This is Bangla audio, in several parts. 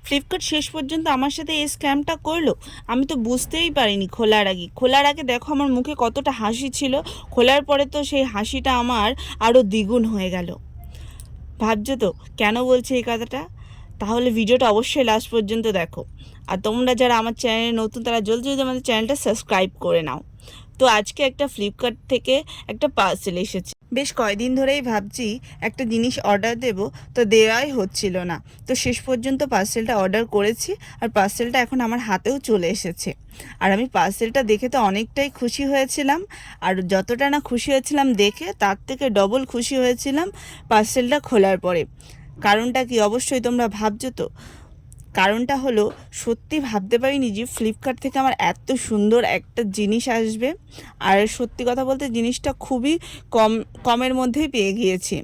ফ্লিপকার্ট শেষ পর্যন্ত আমার সাথে এই স্ক্যামটা করলো, আমি তো বুঝতেই পারিনি। খোলার আগে দেখো আমার মুখে কতটা হাসি ছিল, খোলার পরে তো সেই হাসিটা আমার আরও দ্বিগুণ হয়ে গেল। ভাবছো তো কেন বলছি এই কথাটা? তাহলে ভিডিওটা অবশ্যই লাস্ট পর্যন্ত দেখো। আর তোমরা যারা আমার চ্যানেলে নতুন তারা জলদি জলদি আমাদের চ্যানেলটা সাবস্ক্রাইব করে নাও। তো আজকে একটা ফ্লিপকার্ট থেকে একটা পার্সেল এসেছে। বেশ কয়দিন ধরেই ভাবছি একটা জিনিস অর্ডার দেব, তো দেওয়াই হচ্ছিল না। তো শেষ পর্যন্ত পার্সেলটা অর্ডার করেছি, আর পার্সেলটা এখন আমার হাতেও চলে এসেছে। আর আমি পার্সেলটা দেখে তো অনেকটাই খুশি হয়েছিলাম, আর যতটা না খুশি হয়েছিলাম দেখে, তার থেকে ডবল খুশি হয়েছিলাম পার্সেলটা খোলার পরে। কারণটা কি অবশ্যই তোমরা ভাবছো তো? কারণটা হলো, সত্যি ভাবতে পারিনি যে ফ্লিপকার্ট থেকে আমার এত সুন্দর একটা জিনিস আসবে। আর সত্যি কথা বলতে জিনিসটা খুবই কমের মধ্যেই পেয়ে গিয়েছি।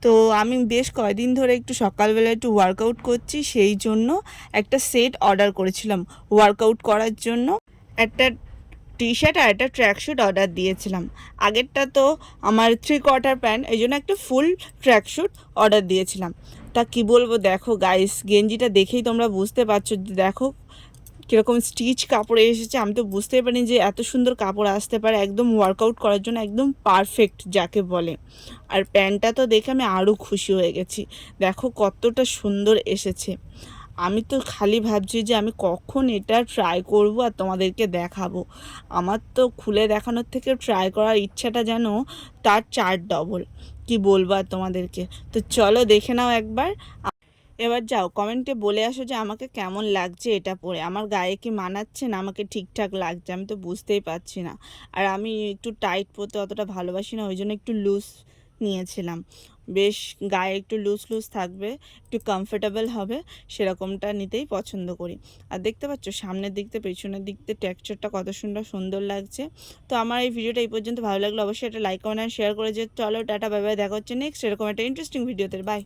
তো আমি বেশ কয়দিন ধরে একটু সকালবেলা একটু ওয়ার্কআউট করছি, সেই জন্য একটা সেট অর্ডার করেছিলাম ওয়ার্কআউট করার জন্য। একটা টি শার্ট আর একটা ট্র্যাক স্যুট অর্ডার দিয়েছিলাম। আগেরটা তো আমার 3/4 প্যান্ট, এই জন্য একটা ফুল ট্র্যাক স্যুট অর্ডার দিয়েছিলাম। তা কি বলবো, দেখো গাইস, গেঞ্জিটা দেখেই তোমরা বুঝতে পারছো যে দেখো কীরকম স্টিচ কাপড়ে এসেছে। আমি তো বুঝতেই পারিনি যে এত সুন্দর কাপড় আসতে পারে, একদম ওয়ার্কআউট করার জন্য একদম পারফেক্ট যাকে বলে। আর প্যান্টটা তো দেখে আমি আরও খুশি হয়ে গেছি, দেখো কতটা সুন্দর এসেছে। আমি তো খালি ভাবছি যে আমি কখন এটা ট্রাই করব আর তোমাদেরকে দেখাবো। আমার তো খুলে দেখানোর থেকে ট্রাই করার ইচ্ছাটা যেন তার 4 ডবল। কি বলবো আর তোমাদেরকে। তো চলো দেখে নাও একবার। এবার যাও কমেন্টে বলে আসো যে আমাকে কেমন লাগছে এটা পরে, আমার গায়ে কি মানাচ্ছে না আমাকে ঠিকঠাক লাগছে, আমি তো বুঝতেই পারছি না। আর আমি একটু টাইট পরতে অতটা ভালোবাসি না, ওই জন্য একটু লুজ নিয়েছিলাম। বেশ গায়ে একটু লুজ লুজ থাকবে, একটু কমফোর্টেবল হবে, সেরকমটা নিতেই পছন্দ করি। আর দেখতে পাচ্ছ সামনের দিক থেকে পেছনের দিক থেকে টেক্সচারটা কত সুন্দর সুন্দর লাগছে। তো আমার এই ভিডিওটা এই পর্যন্ত ভালো লাগলো অবশ্যই একটা লাইক কমেন্ট আর শেয়ার করে যে। চলো টাটা, বাই বাই, দেখা হচ্ছে নেক্সট এরকম একটা ইন্টারেস্টিং ভিডিওতে। বাই।